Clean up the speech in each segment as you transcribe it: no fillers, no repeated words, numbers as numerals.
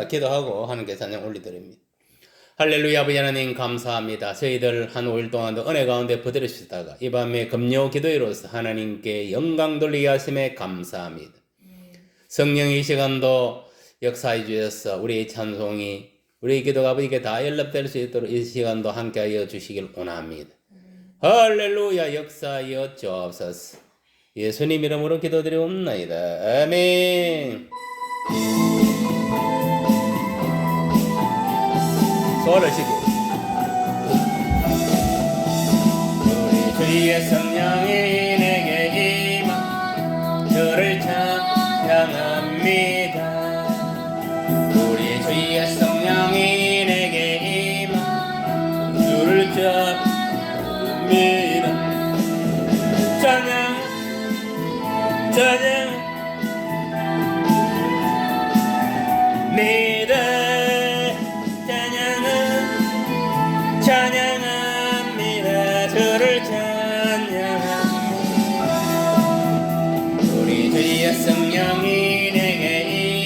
하겠습니다. 기도하고 하나님께 찬양 올려드립니다. 할렐루야. 아버지 하나님 감사합니다. 저희들 한 5일 동안도 은혜 가운데 버티시다가 이 밤에 금요 기도회로서 하나님께 영광 돌리게 하심에 감사합니다. 성령 이 시간도 역사해 주셔서 우리의 찬송이 우리 기도가 아버지께 다 연락될 수 있도록 이 시간도 함께하여 주시길 원합니다. 할렐루야. 역사하여 주옵소서. 예수님 이름으로 기도드리옵나이다. 아멘. 소를 시기 우리 주의 성령이 내게 임하 주를 찬양합니다. 우리 주의 성령이 내게 임하 주를 찬양합니다. 찬양 찬양합니다. 주를 찬양합니다. 우리 주의 성령이 내게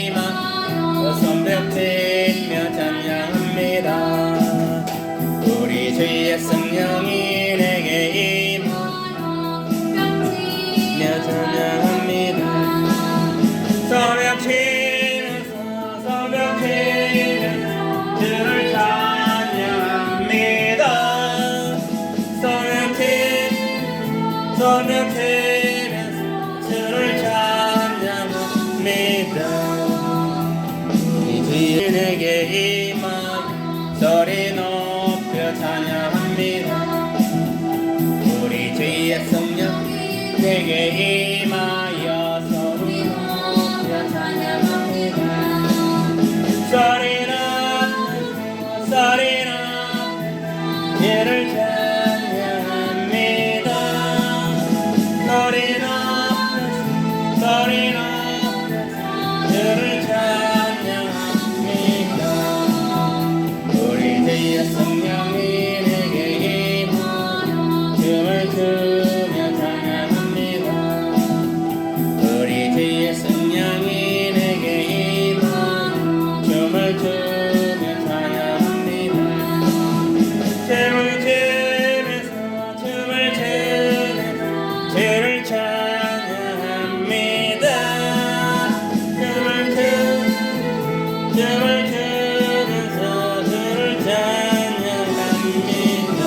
임하 손뼉치며 찬양합니다. 우리 주의 성령이 내게 임하 찬양합니다. 손뼉치면서 주를 찬양합니다. 손뼉치면서 주를 찬양합니다. 우리 주의 내게 임하여 소리 높여 찬양합니다. 우리 주의 성령 내게 임하여 소리 높여 찬양합니다. 소리나 예를 찬양합니다. 소리나 예를 찬양합니다. 우리 주의 성령이 내게 임하여 춤을 추며 찬양합니다. 우리 주의 성령이 내게 임하여 춤을 추며 찬양합니다. 춤을 추면서 주를 찬양합니다. 춤을 추면서 주를 찬양합니다.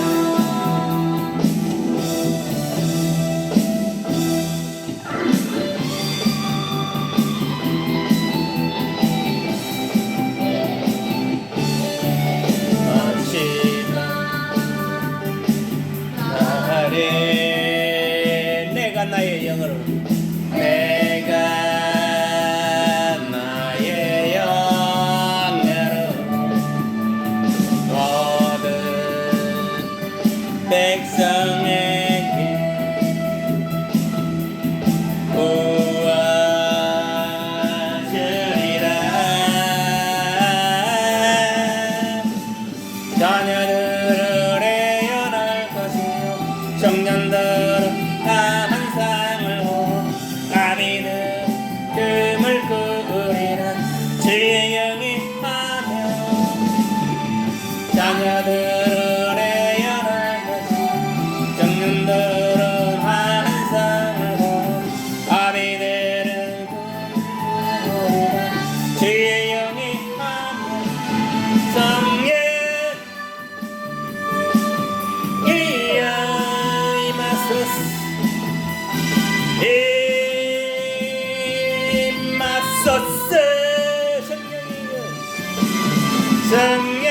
내가 나의 영으로 내가 나의 영으로 모든 백성에게 구하시리라. 자녀들을 애연할 것이요 청년들은 다 한 상을 보고 아비는 금을 꾸리라. 주의 영이 하며 자녀들을 애연할 것이요 청년들은 한 상을 보고 아비들은 금을 꾸리라. 주의 영이 하며 성령 임하소서. 성령이여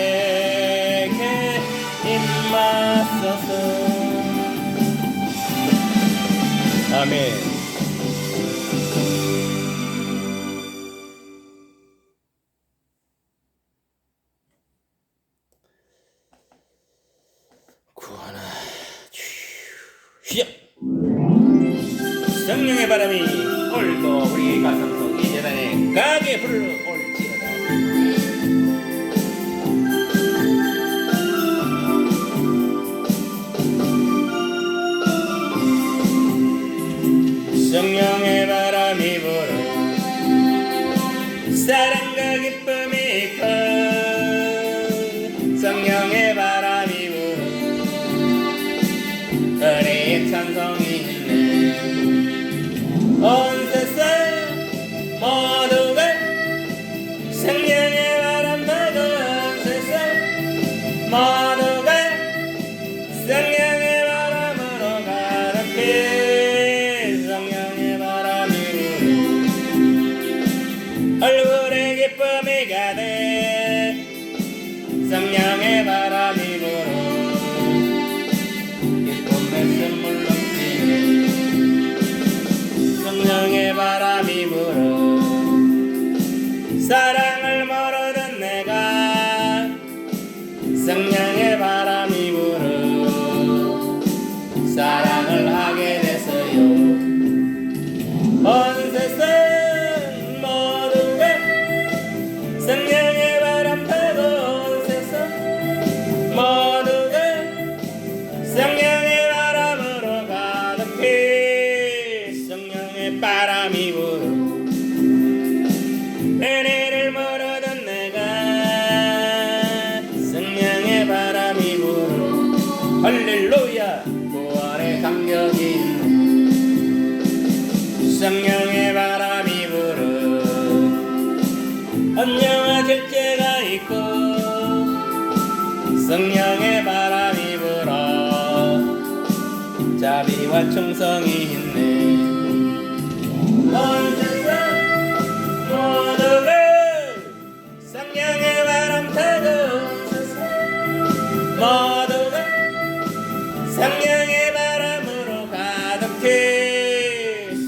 우리에게 임하소서. 아멘. 성령의 바람이 오늘도 우리 가슴속 이 재단에 강하게 불어올지어다. 성령의 바람이 불어 은혜의 찬송이 있네. 온 세상 모두가 성령의 바람 타고 온 세상 모두가 성령의 바람으로 가득해. 성령의 바람이 불어 얼굴에 기쁨이 가득. 성령의 바람이 불어 기쁨의 선물 넘치네. 성령의 바람이 불어 사랑을 모르던 내가 성령의 바람이 불어 사랑을 하게 됐어요. 온 세상 모두가 성령의 바람 타고 모두가 성령의 바람으로 가득해. 성령의 바람이 불어 은혜를 모르던 내가 성령의 바람이 불어 할렐루야 구원의 감격이 있네. 성령의 바람이 불어 언영아 절제가 있고 성령의 바람이 불어 자비와 충성이 있네. 온 세상 모두가 성령의 바람 타고 온 세상 모두가 성령의 바람으로 가득해.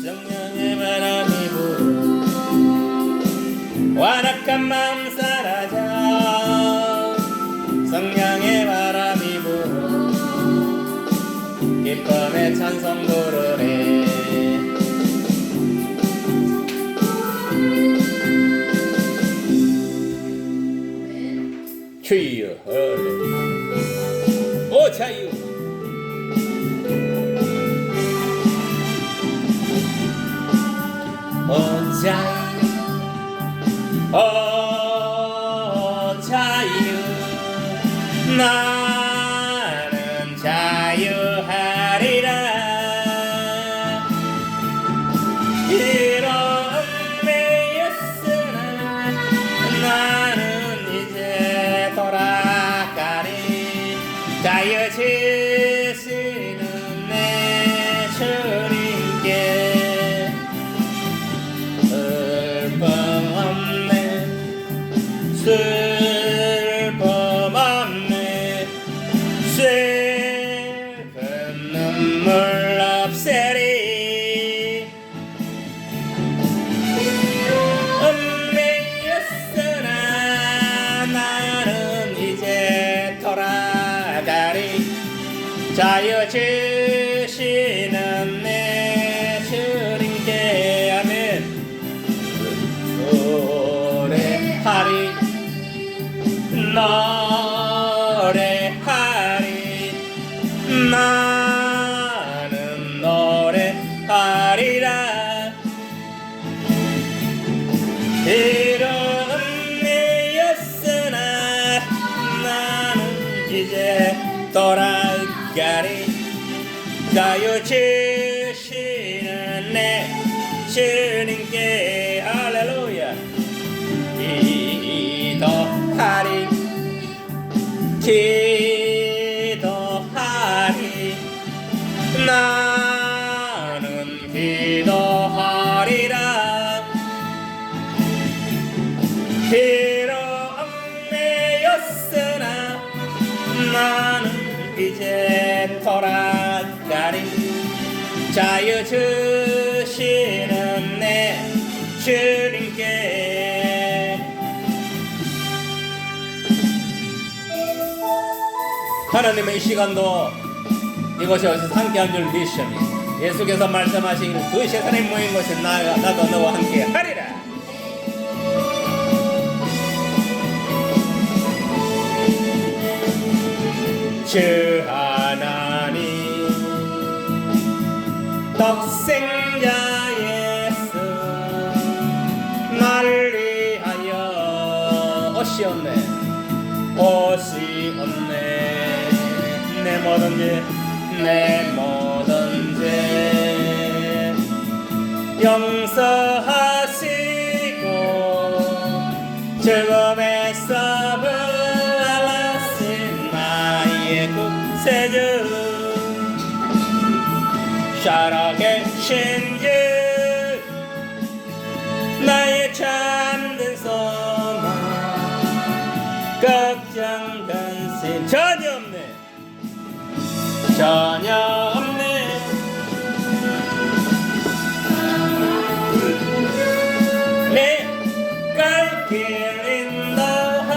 성령의 바람이 불어 완악한 마음 사라져. 성령의 바람이 불어 기쁨의 찬송 부르네. 주여 오 자유 오 자유 오 자유 나는 자유하리라. 이런 매였으나 나는 이제 돌아가리. 자유 주시는 내 주님께 슬픔 없네 슬픔 없네 슬픈 눈물 없애리. 은매였으나 나는 이제 돌아가리. 자유 주시는 내 주님께 아멘. 노래하리 노래하리 나는 노래하리라. 이런 은혜였으나 나는 이제 돌아가리. 자유 주시는 내 주님께 할렐루야 기도하리 기도하리 나는 기도하리라. 비록 얽매였으나 나는 이제 돌아가리. 자유 주시는 내 주님께 하나님의 이 시간도 이곳에 오셔서 함께한 줄 믿으시니 예수께서 말씀하시기를 그 세상에 모인 곳에 나도 너와 함께 하리라. 주 하나님 독생자 예수 날 위하여 오시었네. 것이 없네. 내 모든 죄 용서하시고 죽음의 섭을 알라신 나의 구세주 살아계신 주 나의 참된 소망 걱정 근심 전혀 없네. 내 갈 길 인도하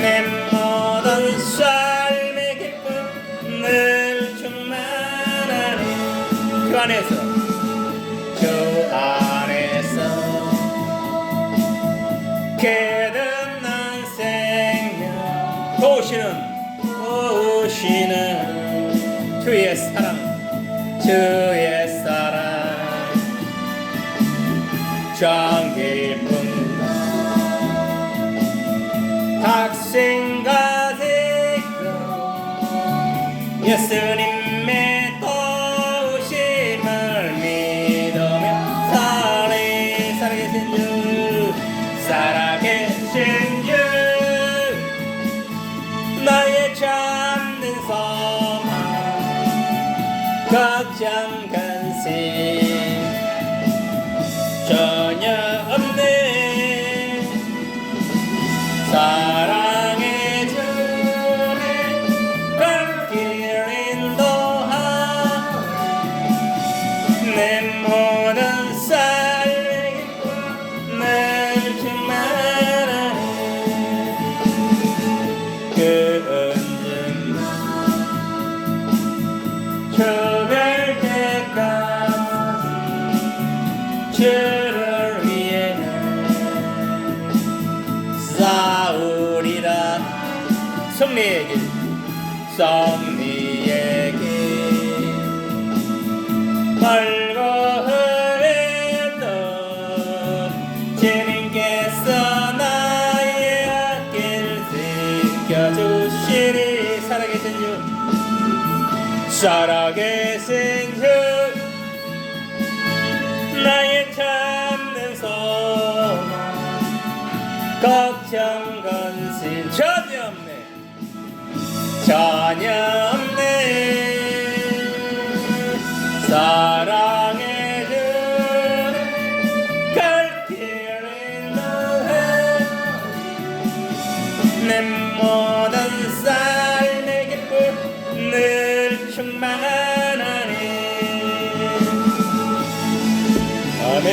내 모든 삶의 기쁨 늘 충만하니 주 안에서 거듭난 생명 도우시는 주의 사랑 전 기쁨과 탁신 가지고 예수님의 도우심을 믿으며 살아계신 주 나의 참된 소망 걱정 근심 전혀 없네. 사랑의 주님 갈 길 인도하 내 모든 삶의 기쁨 늘 충만하니 그 언젠가 초별 때까지 주를 위해 싸우리라. 승리의 길 멀고 흐렸던 주님께서 나의 앞길 지켜주시니 살아계신 주 나의 참된 소망 걱정 근심 전혀 없네. 사랑의 주님 갈 길 인도해 내 모든 삶의 기쁨 늘 충만하니 아멘.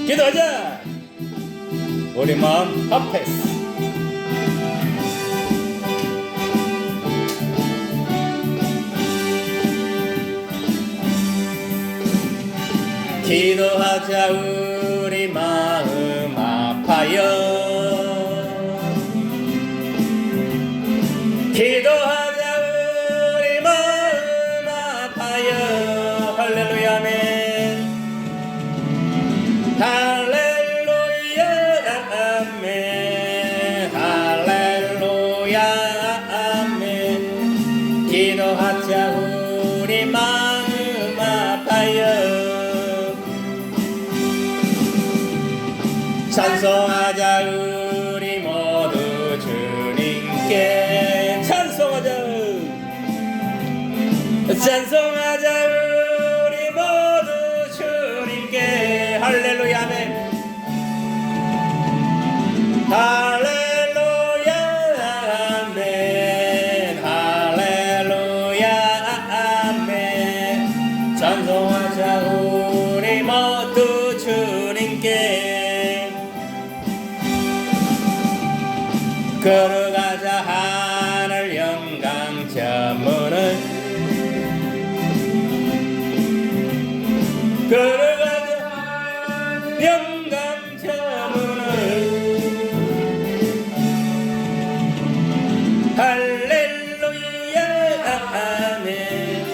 기도하자. 우리 마음 합해서 기도하자. 우리 마음 아파요. 기도하자. 우리 마음 아파요. 할렐루야 아멘. 할렐루야 아멘. 할렐루야 아멘. 기도하자. 우리 마음 아파요. 찬송하자. 우리 모두 주님께 찬송하자. 우리 모두 주님께 할렐루야 아멘. 할렐루야 아멘. 할렐루야 아멘. 찬송하자. 우리 모두 주님께 걸어가자. 하늘 영광 저 문을 걸어가자. 영광 저 문을 할렐루야 아멘.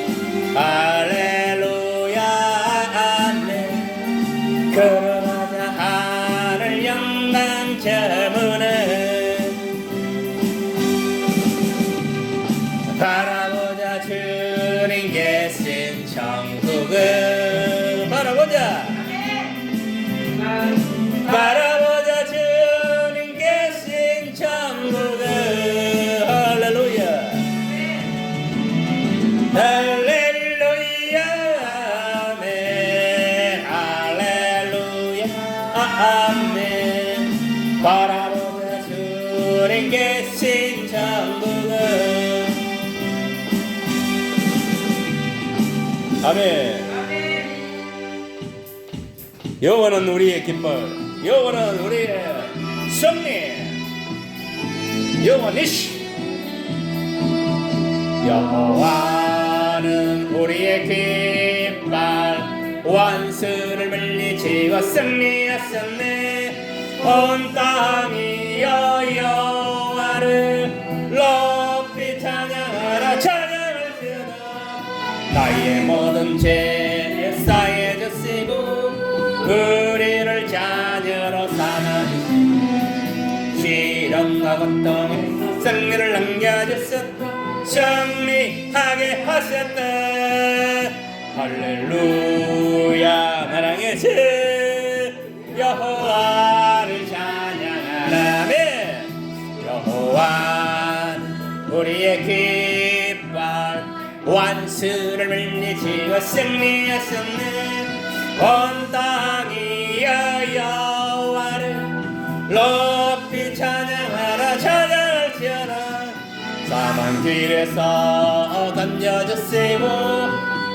계신 천국을 바라보자. 바라보자 주님 계신 천국을. 할렐루야. 할렐루야. 아멘. 할렐루야. 아멘. 바라보자 주님 계신 천국을. 아멘. 여호와는 우리의 깃발, 여호와는 우리의 승리, 여호와 니시. 여호와는 우리의 깃발, 원수를 물리치고 승리하셨네. 온 땅이 여호와를 높이 찬양하라. 찬양할지어다. 나의 모든 죄 사해주시고 우리를 자녀로 삼아주시고 시련과 고통에 승리를 남겨주셨다. 승리하게 하셨다. 할렐루야. 나랑의 주 여호와를 찬양하라. 아멘. 여호와 우리의 깃발, 원수를 물리치고 승리하셨네. 온 땅이 여호와를 높이 찬양하라. 찬양할지어다. 사망 길에서 던져주시고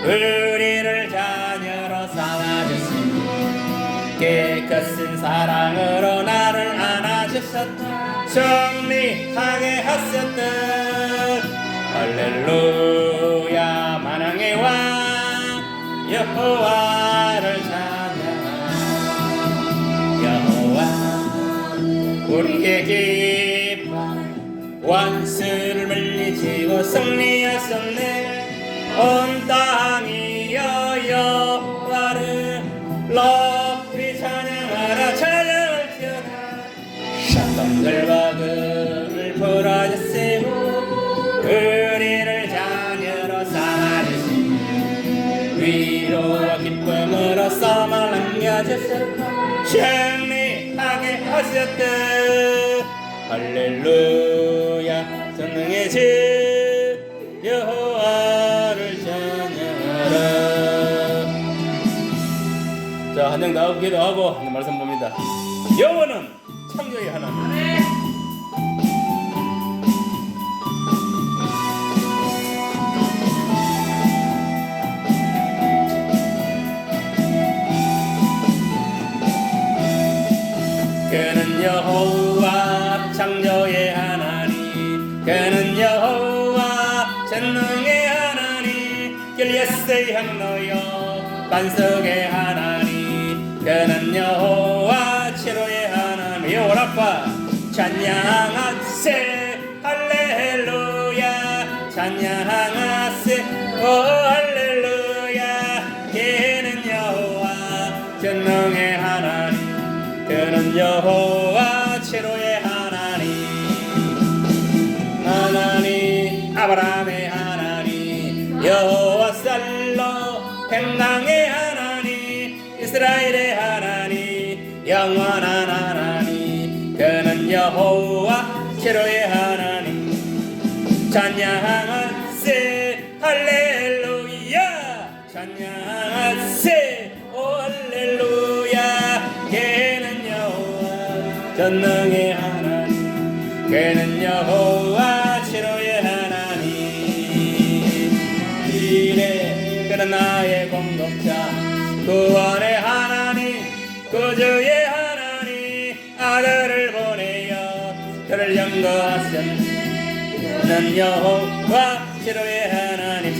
우리를 자녀로 삼아주시고 깨끗은 사랑으로 나를 안아주셨다. 승리하게 하셨다. 할렐루야. 만왕의 왕 여호와를 찬양하라. 여호와 우리의 깃발, 원수를 물리치고 승리하셨네. 온 땅이 여호와를 높이 찬양하라. 찬양할지어다. 샷덤들과 금을 풀어주시고 우리를 자녀로 삼아주시고 위로와 기쁨으로 썸을 남겨주셨다. 승리하게 하셨다. 할렐루야. 전능의 주 여호와를 찬양하라. 자, 한 장 더 기도하고 말씀 봅니다. 여호와는 창조의 하나님, 그는 여호와 창조의 하나님, 그는 여호와 전능의 하나님, 길리에스의 향로여 반석의 하나님, 그는 여호와 치료의 하나님. 여호와라파 찬양하세. 할렐루야. 찬양하세. 오 할렐루야. 그는 여호와 전능의 하나님, 그는 여호와 치료의 하나님. 하나님 아브라함의 하나님, 여호와 살로 평강의 하나님, 이스라엘의 하나님, 영원한 하나님, 그는 여호와 치료의 하나님. 찬양하세. 할렐루야. 찬양하세. 오 할렐루야. 그는 여호와 전능의 하나님, 그는 여호와 치료의 하나님. 이래 그는 나의 공동자, 구원의 하나님, 구주의 하나님, 아들을 보내어 그를 영거하셨네. 그는 여호와 치료의 하나님.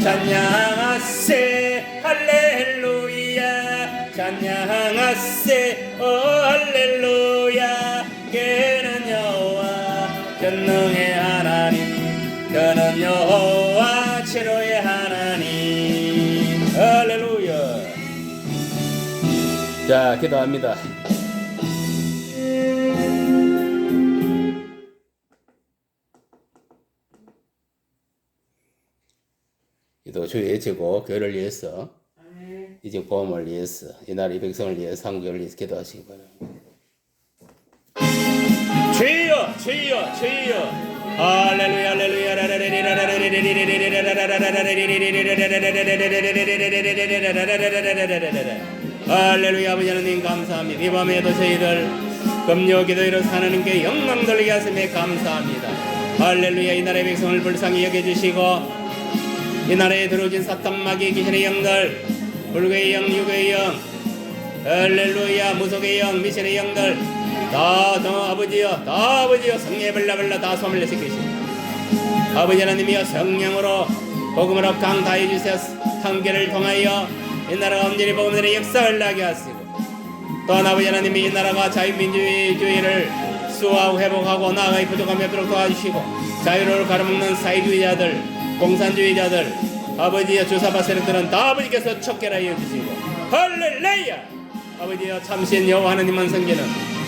찬양하세. 할렐루야. 찬양하세. 오 할렐루야. 그는 여호와 전능의 하나님, 그는 여호와 치료의 하나님. 할렐루야. 자, 기도합니다. 또 주의 지고 교회를 위해서 이제 보험을 위해서 이 나라의 백성을 위해서 한국을 위해서 기도하시기 바랍니다. 주여 주여 주여 할렐루야 할렐루야 할렐루야. 아버지 하나님 감사합니다. 이 밤에도 저희들 금요 기도로 하나님께 영광 돌리게 하심에 감사합니다. 할렐루야. 이 나라의 백성을 불쌍히 여겨주시고 이 나라에 들어오진 사탄 마귀 귀신의 영들, 불교의 영, 유교의 영, 할렐루야, 무속의 영, 미신의 영들 다 아버지여 성령의 불나불나 다 소멸시키시고 아버지 하나님이여 성령으로 복음으로 강다해 주셔서 한계를 통하여 이 나라가 온전히 복음들의 역사를 나게 하시고 또한 아버지 하나님이 이 나라가 자유민주주의를 수호하고 회복하고 나아가 부족함이 없도록 도와주시고 자유를 가로막는 사회주의자들 공산주의자들 아버지여 주사파 세력들은 다 아버지께서 척결하여 주시고 할렐루야. 아버지여 참신 여호와 하나님만 섬기는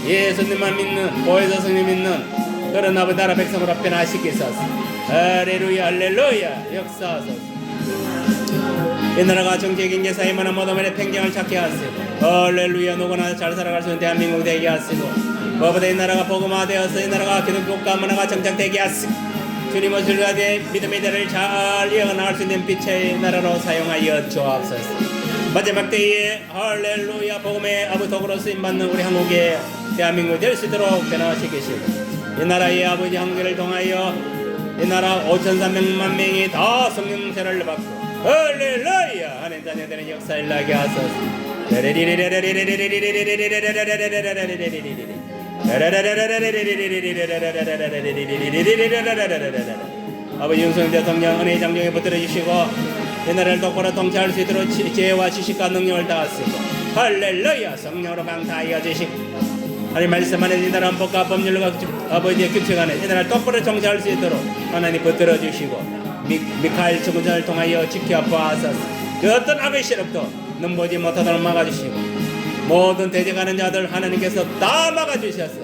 예수님만 믿는 보혜사 성령 믿는 그런 아버지 나라 백성으로 변화시키소서. 할렐루야 할렐루야. 역사하소서. 이 나라가 정치 경제 사회 문화 모든 면에 평정을 찾게 하시고 할렐루야. 누구나 잘 살아갈 수 있는 대한민국 되게 하시고 무엇보다 이 나라가 복음화되어서 이 나라가 기독교국가 문화가 정착되게 하시고 주님의 신뢰하되 믿음의 대를 잘 이어나갈 수 있는 빛의 나라로 사용하여 주옵소서. 마지막 때에 할렐루야 복음의 아버지 도구로 쓰임받는 우리 한국의 대한민국이 될 수 있도록 변화시키시고 이 나라의 아버지 한국을 통하여 이 나라 5,300만 명이 다 성령세를 받고 할렐루야 하는 자녀들의 역사를 나게 하소서. 아버지 영성 대통령 은혜의 장정에 붙들어 주시고 이 나라를 똑바로 통치할 수 있도록 지혜와 지식과 능력을 다하시고 할렐루야 성령으로 강타하여 주시고 하나님 말씀 안에 이 나라 헌법과 법률과 아버지의 규칙 안에 이 나라를 똑바로 정치할 수 있도록 하나님 붙들어 주시고 미카엘 청구자를 통하여 지켜보아소서. 그 어떤 악의 세력도 넘보지 못하도록 막아주시고 모든 대적하는 자들 하나님께서 다 막아주셔서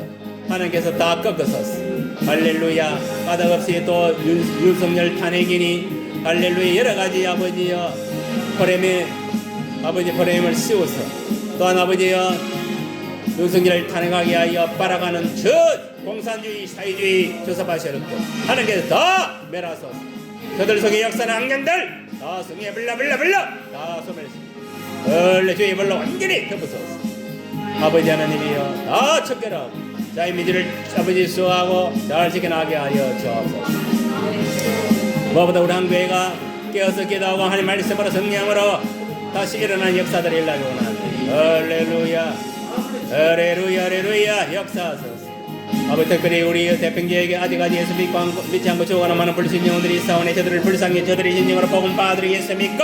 하나님께서 다 꺾으소서. 할렐루야. 까닭없이 또 윤석열 탄핵이니 할렐루야 여러가지 아버지여 포레임을 씌워서 또한 아버지여 윤석열을 탄핵하게 하여 빨아가는 저 공산주의 사회주의 조사파 세력들 하나님께서 다 멸하소서. 그들 속에 역사는 악령들 다 성에 불러 다 소멸시키고 원래 주의 불로 완전히 덮어서서 아버지 하나님이여 다 척결하고 자유민주를 아버지 수호하고 잘 지켜나가게 하여 주옵소서. 무엇보다 우리 한국회가 깨어서 기도하고 하나님 말씀으로 성령으로 다시 일어나는 역사들이 일어나기 원합니다. 할렐루야 할렐루야 할렐루야. 역사하소서. 아버지 특별히 우리 대평지에게 아직까지 예수 믿지 않고 죽어가는 많은 불신 영혼들이 있사오니 저들을 불쌍히 저들의 인정으로 복음 받으리 예수 믿고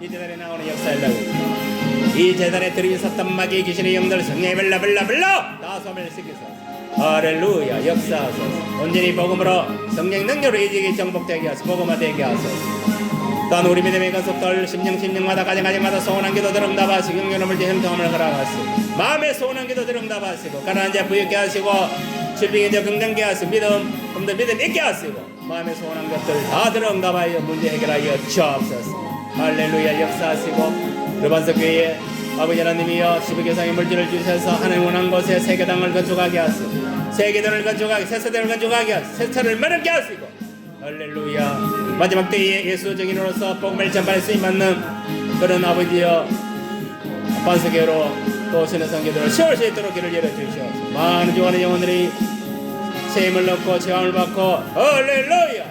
이 재단에 나오는 역사를 나고 이 재단에 들인 사탄 마귀 귀신의 영들 성령의 불러 다 소멸시키소서. 할렐루야. 역사하소서. 온전히 복음으로 성령 능력으로 이직이 정복되게 하소서. 복음화되게 하소서. 또한 우리 믿음의 건속들 심령마다 가정마다 소원한 기도 응답하시고 영혼을 형통함을 허락하시고 마음의 소원한 기도 응답하시고 가난한 자 부유케 하시고 질병인 자 건강케 하시고 믿음 있게 하시고 마음의 소원한 것들 다 응답하여 문제 해결하여 주옵소서. 할렐루야. 역사하시고 르반석 교회에 아버지 하나님이여 12개상의 물질을 주셔서 하나님 원한 곳에 세계당을 건축하게 하시고 세계당을 건축하게 새세대를 건축하게 하시고 새차를 마련케 하시고 할렐루야. 마지막 때에 예수 증인으로서 복음을 전파할 수 있는 그런 아버지여 반석교로 또 신의 성교들을 세울 수 있도록 길을 열어주시옵소서. 많은 좋아하는 영혼들이 세임을 얻고 체험을 받고 할렐루야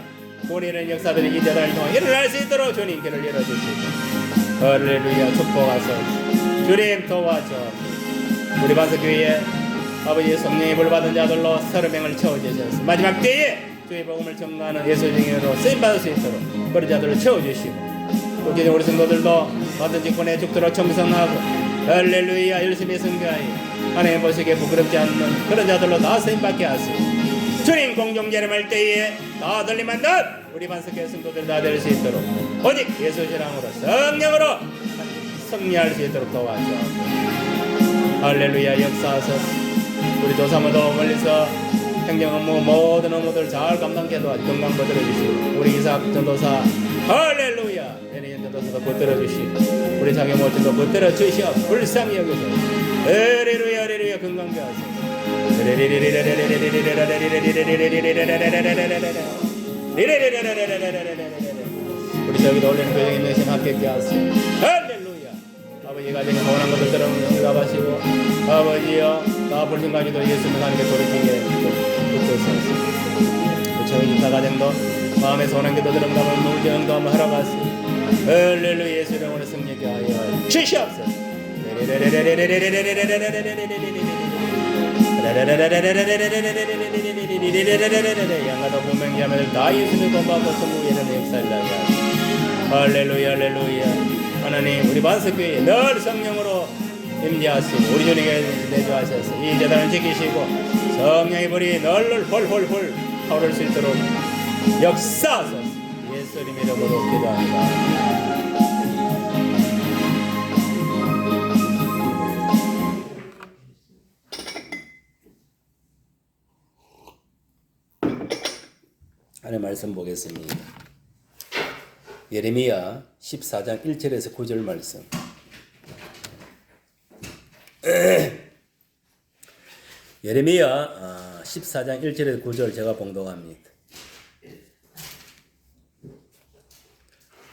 본인의 역사들이 이 재단을 통해 일어날 수 있도록 주님 길을 열어주시고 할렐루야 축복하소서. 주님 도와주옵소서. 우리 반석교회에 아버지의 성령의 물 받은 자들로 30명을 채워주셔서 마지막 때에 주의 복음을 전가하는 예수 증인으로 쓰임받을 수 있도록 그런 자들을 채워주시고 또 우리 성도들도 받은 직분에 죽도록 청성하고 할렐루야 열심히 선교하여 하나님 보시기에 부끄럽지 않는 그런 자들로 다 쓰임받게 하시고 주님 공중제를 할 때에 다 들림받는 우리 반석교회 성도들 다 될 수 있도록 오직 예수 신앙으로 성령으로 승리할 수 있도록 도와주옵소서. 할렐루야. 역사하소서. 우리 조사모도 멀리서 행정 업무 모든 업무들 잘 감당케 도와주시고 건강 거들어 주시고 우리 이삭 전도사 할렐루야 붙들어 주시고 우리 자기 모친도 붙들어 주시어 불쌍히 여기서 할렐루야 할렐루야 건강케 하소서. 우리 저기도 올리는 교정의 명심 합격케 하소서. 할렐루야. 아버지가 지금 원한 것을 들어가시고 아버지여 나 불신까지도 예수님 하나님께 돌이키게 붙들소서. 저희 집사 가정도 마음에 선한 기도 들어가면 놀지 응답을 하러 가시. 할렐루야 예수 이름으로 승리케 하여 주시옵소서. 양가도 분명히 하면 다 예수를 본받고 성부에는 역사를 할렐루야 할렐루야. 하나님 우리 반석교회에 늘 성령으로 임재하시고 우리 주님께 내주하셔서 이 재단을 지키시고 성령의 불이 널널 홀홀홀 타오를 수 있도록 역사하소서. 예수님 이름으로 기도합니다. 하나님의 말씀 보겠습니다. 예레미야 14장 1절에서 9절 말씀. 예레미야 14장 1절에서 9절 제가 봉독합니다.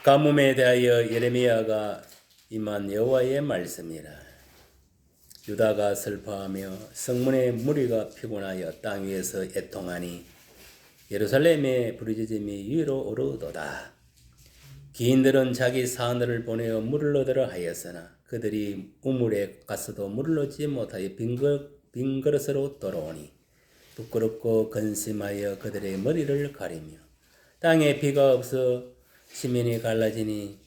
가뭄에 대하여 예레미야가 임한 여호와의 말씀이라. 유다가 슬퍼하며 성문의 무리가 피곤하여 땅 위에서 애통하니 예루살렘의 부르짖음이 위로 오르도다. 기인들은 자기 사ner을 보내어 물을 얻으러 하였으나 그들이 우물에 가서도 물을 얻지 못하여 빈 그릇으로 돌아오니 부끄럽고 근심하여 그들의 머리를 가리며 땅에 비가 없어 시민이 갈라지니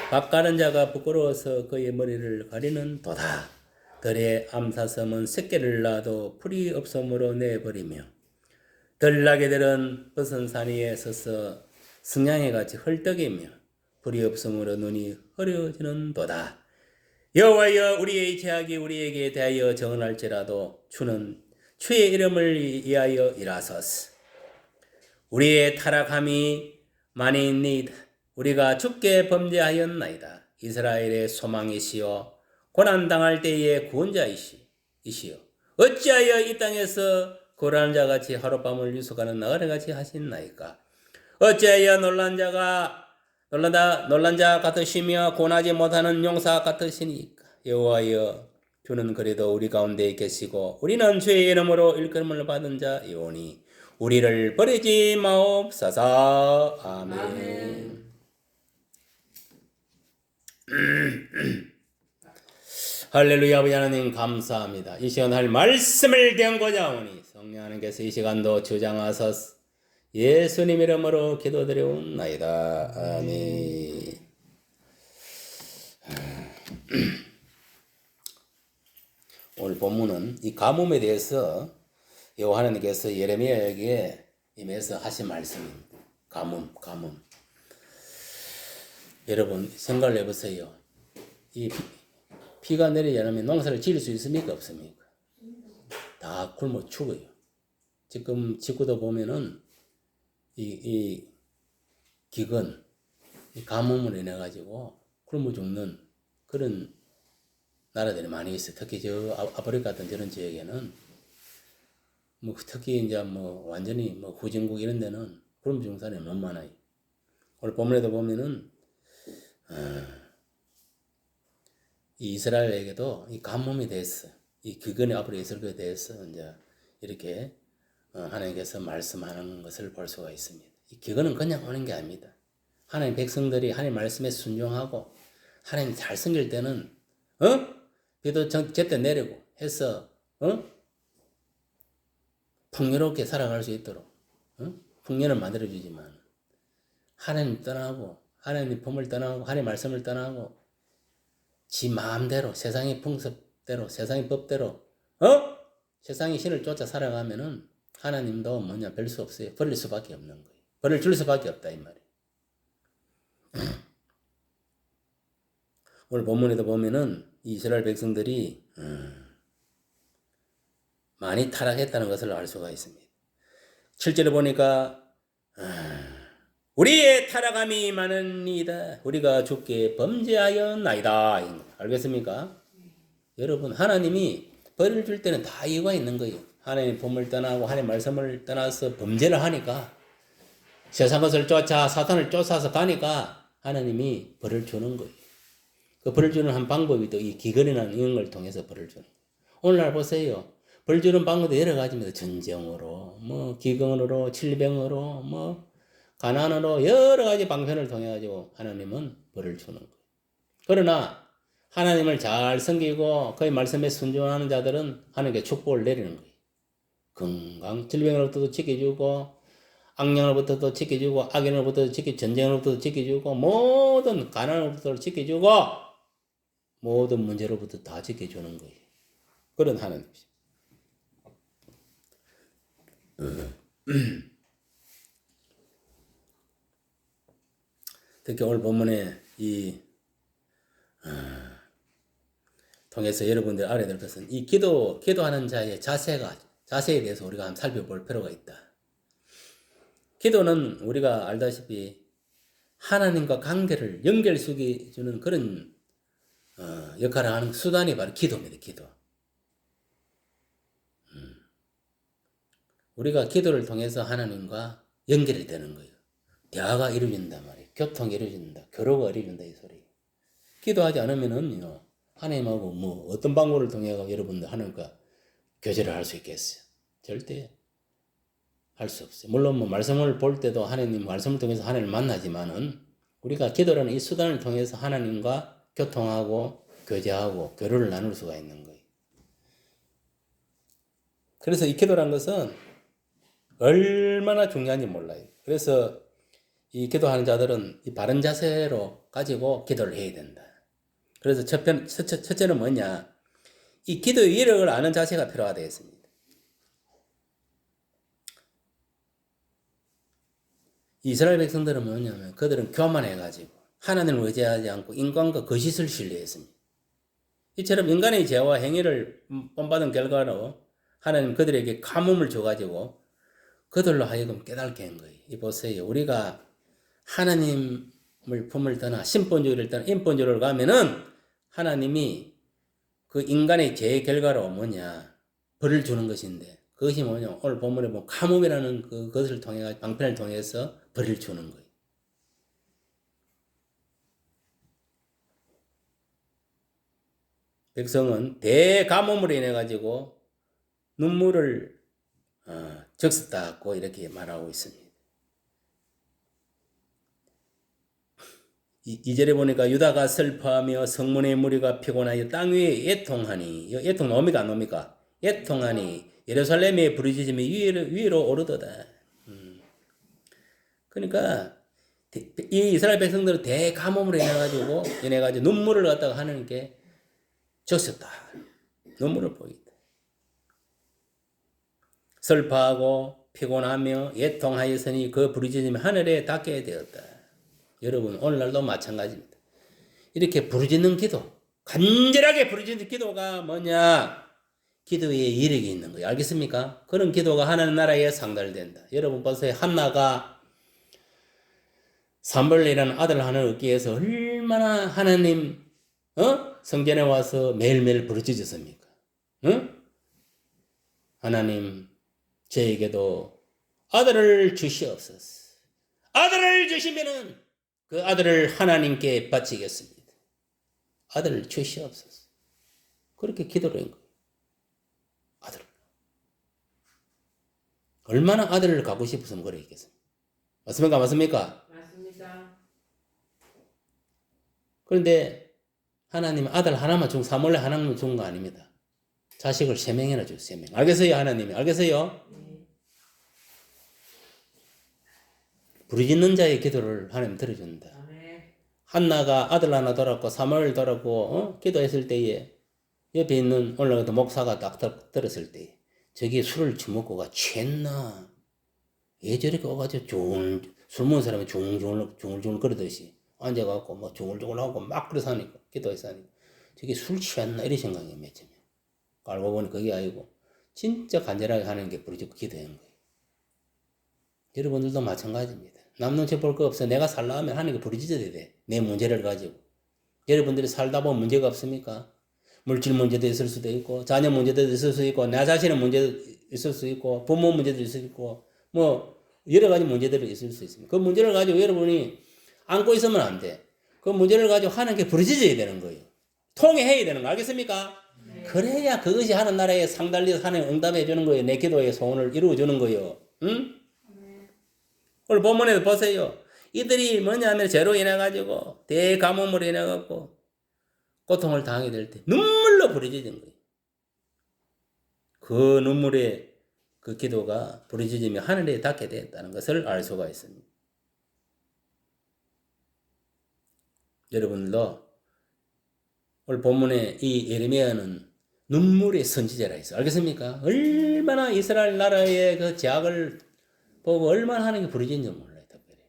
밥 가는 자가 부끄러워서 그의 머리를 가리는 도다. 들의 암사섬은 새끼를 낳아도 풀이 없음으로 내버리며 들나귀들은 벗은 산 위에 서서 승냥이같이 헐떡이며 불이 없음으로 눈이 흐려지는 도다. 여호와여 우리의 죄악이 우리에게 대하여 정언할지라도 주의 이름을 위하여 일하소서. 우리의 타락함이 많이 있나이다. 우리가 주께 범죄하였나이다. 이스라엘의 소망이시여 고난당할 때의 구원자이시여 어찌하여 이 땅에서 고난한 자같이 하룻밤을 유숙하는 나그네같이 하신나이까. 어찌하여 놀란 자 같으시며 고나지 못하는 용사 같으시니까. 여호와여 주는 그래도 우리 가운데 계시고 우리는 주의 이름으로 일컬음을 받은 자이오니 우리를 버리지 마옵소서. 아멘. 할렐루야. 아버지 하나님 감사합니다. 이 시간 할 말씀을 경고자 하오니 성령 하나님께서 이 시간도 주장하소서. 예수님 이름으로 기도드려옵나이다. 아멘. 오늘 본문은 이 가뭄에 대해서 여호와 하나님께서 예레미야에게 임해서 하신 말씀입니다. 가뭄. 여러분 생각을 해보세요. 이 비가 내리지 않으면 농사를 지을 수 있습니까? 없습니까? 다 굶어 죽어요. 지금 지구도 보면은 이 기근, 이 가뭄으로 인해 가지고 굶어 죽는 그런 나라들이 많이 있어요. 특히 저 아프리카 같은 저런 지역에는 뭐 특히 이제 뭐 완전히 뭐 후진국 이런 데는 굶어 죽는 사람이 너무 많아요. 오늘 본문에도 보면은 이 이스라엘에게도 이 가뭄에 대해서 이 기근이 앞으로 있을 것에 대해서 이제 이렇게 하나님께서 말씀하는 것을 볼 수가 있습니다. 이 기근은 그냥 오는 게 아닙니다. 하나님 백성들이 하나님 말씀에 순종하고 하나님 잘 섬길 때는 비도 제때 내리고 해서 풍요롭게 살아갈 수 있도록 풍년을 만들어 주지만 하나님 떠나고 하나님 품을 떠나고 하나님 말씀을 떠나고 지 마음대로 세상의 풍습대로 세상의 법대로 세상의 신을 쫓아 살아가면은 하나님도 별 수 없어요. 버릴 수밖에 없는 거예요. 벌을 줄 수밖에 없다 이 말이에요. 오늘 본문에도 보면은 이스라엘 백성들이 많이 타락했다는 것을 알 수가 있습니다. 7절에 보니까 우리의 타락함이 많으니이다. 우리가 주께 범죄하였나이다. 알겠습니까? 여러분, 하나님이 벌을 줄 때는 다 이유가 있는 거예요. 하나님의 법을 떠나고 하나님의 말씀을 떠나서 범죄를 하니까, 세상 것을 쫓아 사탄을 쫓아서 가니까 하나님이 벌을 주는 거예요. 그 벌을 주는 한 방법이 또 이 기근이라는 이런 걸 통해서 벌을 주는 거예요. 오늘날 보세요. 벌 주는 방법도 여러 가지입니다. 전쟁으로, 뭐 기근으로, 질병으로, 뭐 가난으로 여러 가지 방편을 통해 가지고 하나님은 벌을 주는 거예요. 그러나 하나님을 잘 섬기고 그의 말씀에 순종하는 자들은 하나님께 축복을 내리는 거예요. 건강, 질병으로부터도 지켜주고, 악령으로부터도 지켜주고, 악인으로부터도 지켜주고, 전쟁으로부터도 지켜주고, 모든 가난으로부터 지켜주고, 모든 문제로부터 다 지켜주는 거예요. 그런 하나님이죠. 특히 오늘 본문에 통해서 여러분들 알아야 될 것은 이 기도하는 자의 자세에 대해서 우리가 한번 살펴볼 필요가 있다. 기도는 우리가 알다시피 하나님과 관계를 연결시켜주는 그런 역할을 하는 수단이 바로 기도입니다. 기도. 우리가 기도를 통해서 하나님과 연결이 되는 거예요. 대화가 이루어진단 말이에요. 교통이 이루어진다. 교류가 이루어진다. 이 소리. 기도하지 않으면은요, 하나님하고 뭐 어떤 방법을 통해 여러분들 하나님과 교제를 할 수 있겠어요? 절대 할 수 없어요. 물론 뭐 말씀을 볼 때도 하나님 말씀을 통해서 하나님을 만나지만은 우리가 기도라는 이 수단을 통해서 하나님과 교통하고 교제하고 교류를 나눌 수가 있는 거예요. 그래서 이 기도라는 것은 얼마나 중요한지 몰라요. 그래서 이 기도하는 자들은 이 바른 자세로 가지고 기도를 해야 된다. 그래서 첫째는 뭐냐? 이 기도의 위력을 아는 자세가 필요하다 했습니다. 이스라엘 백성들은 뭐냐면 그들은 교만해가지고 하나님을 의지하지 않고 인간과 거짓을 신뢰했습니다. 이처럼 인간의 죄와 행위를 본받은 결과로 하나님 그들에게 가뭄을 줘가지고 그들로 하여금 깨닫게 한 거예요. 이 보세요. 우리가 하나님을 품을 떠나 신본주의를 떠나 인본주의를 가면은 하나님이 그 인간의 죄의 결과로 뭐냐? 벌을 주는 것인데 그것이 뭐냐? 오늘 본문에 보면 가뭄이라는 그것을 통해 방편을 통해서 벌을 주는 거예요. 백성은 대가뭄으로 인해 가지고 눈물을 적셨다고 이렇게 말하고 있습니다. 2절에 보니까 유다가 슬퍼하며 성문의 무리가 피곤하여 땅 위에 애통하니, 애통 나옵니까 안 나옵니까? 애통하니 예루살렘의 부르짖음이 위로 오르도다. 그러니까 이 이스라엘 백성들은 대가뭄으로 인해 가지고 눈물을 갖다가 하나님께 적셨다. 눈물을 보이다. 슬퍼하고 피곤하며 애통하였으니 그 부르짖음이 하늘에 닿게 되었다. 여러분 오늘날도 마찬가지입니다. 이렇게 부르짖는 기도, 간절하게 부르짖는 기도가 뭐냐? 기도에 이력이 있는 거예요. 알겠습니까? 그런 기도가 하나님 나라에 상달된다. 여러분 보세요. 한나가 삼벌이라는 아들 하나를 얻기 위해서 얼마나 하나님 성전에 와서 매일매일 부르짖었습니까? 하나님 저에게도 아들을 주시옵소서. 아들을 주시면은 그 아들을 하나님께 바치겠습니다. 아들을 주시옵소서. 그렇게 기도를 한 거예요. 아들. 얼마나 아들을 갖고 싶어서 그래 있겠습니까? 맞습니까? 맞습니까? 맞습니다. 그런데 하나님 아들 하나만 준 사몰래 하나만 준 거 아닙니다. 자식을 3명이나 줬어요. 3명. 알겠어요? 하나님이. 알겠어요? 부르짖는 자의 기도를 하나님 들어준다. 한나가 아들 하나 돌았고 사무엘 돌았고 기도했을 때에 옆에 있는 올라가도 목사가 딱 들었을 때 저기 술을 처먹고가 취했나? 왜 저렇게 와가지고 술 먹은 사람이 중얼중얼 거리듯이 앉아갖고 뭐 중얼중얼하고 막 그래서 하니까 기도해서 하니까 저기 술 취했나? 이런 생각이 몇 점이야. 알고 보니 그게 아니고 진짜 간절하게 하는 게 부르짖고 기도한 거예요. 여러분들도 마찬가지입니다. 남눈치 볼 거 없어. 내가 살라 하면 하나님께 부르짖어야 돼. 내 문제를 가지고. 여러분들이 살다 보면 문제가 없습니까? 물질 문제도 있을 수도 있고, 자녀 문제도 있을 수 있고, 나 자신의 문제도 있을 수 있고, 부모 문제도 있을 수 있고, 뭐 여러 가지 문제들이 있을 수 있습니다. 그 문제를 가지고 여러분이 안고 있으면 안 돼. 그 문제를 가지고 하나님께 부르짖어야 되는 거예요. 통해해야 되는 거 알겠습니까? 네. 그래야 그것이 하는 나라에 상달려서 하나님 응답해 주는 거예요. 내 기도의 소원을 이루어 주는 거예요. 응? 네. 오늘 본문에도 보세요. 이들이 뭐냐면 죄로 인해 가지고 대가뭄으로 인해 갖고 고통을 당하게 될 때 눈물로 부르짖은 거예요. 그 눈물의 그 기도가 부르짖으며 하늘에 닿게 되었다는 것을 알 수가 있습니다. 여러분들도 오늘 본문에 이 예레미야는 눈물의 선지자라 했어요. 알겠습니까? 얼마나 이스라엘 나라의 그 죄악을 보고 얼마나 하나님께 부르짖는지 몰라요. 특별히.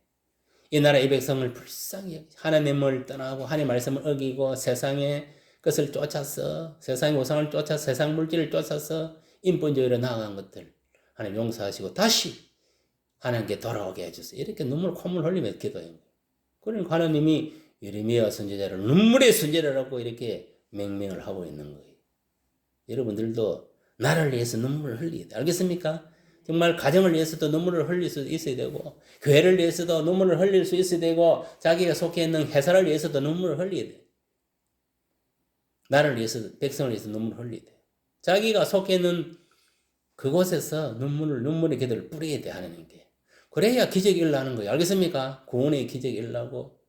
이 나라 이 백성을 불쌍히 하나님을 떠나고 하나님 말씀을 어기고 세상의 것을 쫓아서 세상의 우상을 쫓아서 세상 물질을 쫓아서 인본주의로 나아간 것들 하나님 용서하시고 다시 하나님께 돌아오게 해주세요. 이렇게 눈물 콧물 흘리며 기도해요. 그러니까 하나님이 예레미야 선지자를 눈물의 선지자라고 이렇게 명명을 하고 있는 거예요. 여러분들도 나를 위해서 눈물을 흘려야 돼. 알겠습니까? 정말 가정을 위해서도 눈물을 흘릴 수 있어야 되고 교회를 위해서도 눈물을 흘릴 수 있어야 되고 자기가 속해 있는 회사를 위해서도 눈물을 흘려야 돼. 나를 위해서 백성을 위해서 눈물을 흘려야 돼. 자기가 속해 있는 그곳에서 눈물의 기도를 뿌려야 돼 하나님께. 그래야 기적이 일어나는 거예요. 알겠습니까? 구원의 기적이 일어나고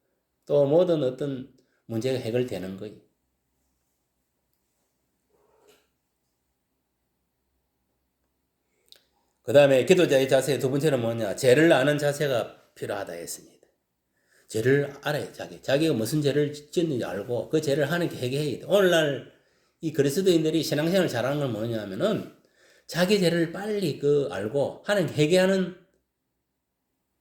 또 모든 어떤 문제가 해결되는 거예요. 그 다음에 기도자의 자세 두 번째는 뭐냐? 죄를 아는 자세가 필요하다 했습니다. 죄를 알아야 자기가 무슨 죄를 짓는지 알고 그 죄를 하나님께 회개해야 돼. 오늘날 이 그리스도인들이 신앙생활을 잘하는 건 뭐냐면은 자기 죄를 빨리 알고 하나님 회개하는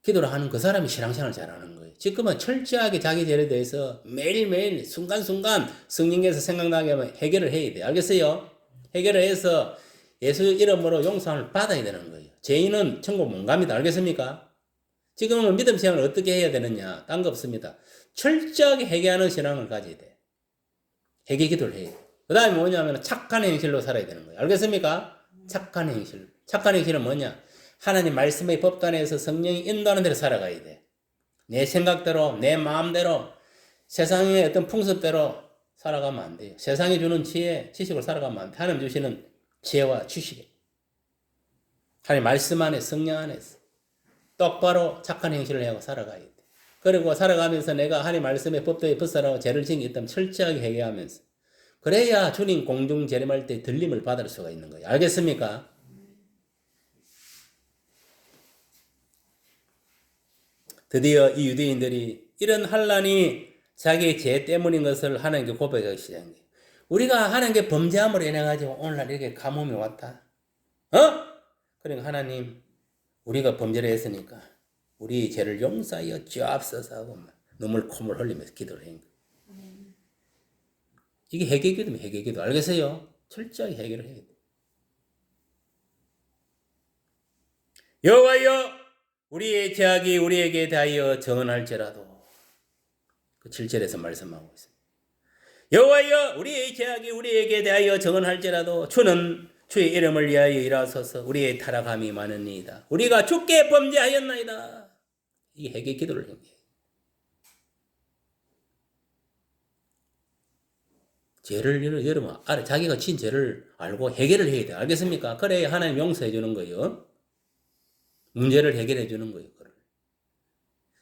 기도를 하는 그 사람이 신앙생활을 잘하는 거예요. 지금은 철저하게 자기 죄에 대해서 매일매일 순간순간 성령께서 생각나게 하면 해결을 해야 돼요. 알겠어요? 해결을 해서 예수 이름으로 용서를 받아야 되는 거예요. 죄인은 천국 못 갑니다. 알겠습니까? 지금은 믿음 생활을 어떻게 해야 되느냐? 딴 거 없습니다. 철저하게 회개하는 신앙을 가져야 돼. 회개 기도를 해야 돼. 그 다음에 뭐냐면 착한 행실로 살아야 되는 거예요. 알겠습니까? 착한 행실. 착한 행실은 뭐냐? 하나님 말씀의 법단에서 성령이 인도하는 대로 살아가야 돼. 내 생각대로, 내 마음대로, 세상의 어떤 풍습대로 살아가면 안 돼요. 세상이 주는 지혜, 지식으로 살아가면 안 돼. 하나님 주시는 지혜와 지식에. 하나님 말씀 안에, 성령 안에서 똑바로 착한 행실을 하고 살아가야 돼. 그리고 살아가면서 내가 하나님 말씀의 법도에 벗어나고 죄를 지은 게 있다면 철저하게 회개하면서 그래야 주님 공중 재림할 때 들림을 받을 수가 있는 거예요. 알겠습니까? 드디어 이 유대인들이 이런 환난이 자기 죄 때문인 것을 하나님께 고백하기 시작한 거예요. 우리가 하나님께 범죄함으로 인해 가지고 오늘날 이렇게 가뭄이 왔다. 그러니까 하나님 우리가 범죄를 했으니까 우리 죄를 용서하여 주옵소서 하고 눈물 콧물 흘리면서 기도를 한 거예요. 이게 회개기도면 회개기도. 알겠어요? 철저하게 해결을 해야 돼. 여호와여 우리의 죄악이 우리에게 대하여 정언할지라도 그 7절에서 말씀하고 있습니다. 여호와여 우리의 죄악이 우리에게 대하여 정언할지라도 주는 주의 이름을 위하여 일하소서. 우리의 타락함이 많으니이다. 우리가 주께 범죄하였나이다. 이 회개 기도를 한 거예요. 죄를 여러분 자기가 진 죄를 알고 해결을 해야 돼. 알겠습니까? 그래야 하나님 용서해 주는 거예요. 문제를 해결해 주는 거예요.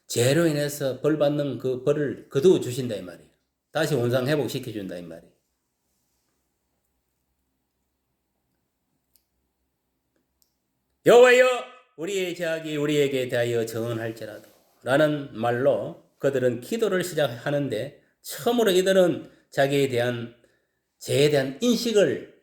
죄로 인해서 벌 받는 그 벌을 거두어 주신다 이 말이에요. 다시 원상 회복시켜 준다 이 말이에요. 여호와여 우리의 죄악이 우리에게 대하여 정언할지라도 라는 말로 그들은 기도를 시작하는데 처음으로 이들은 자기에 대한 죄에 대한 인식을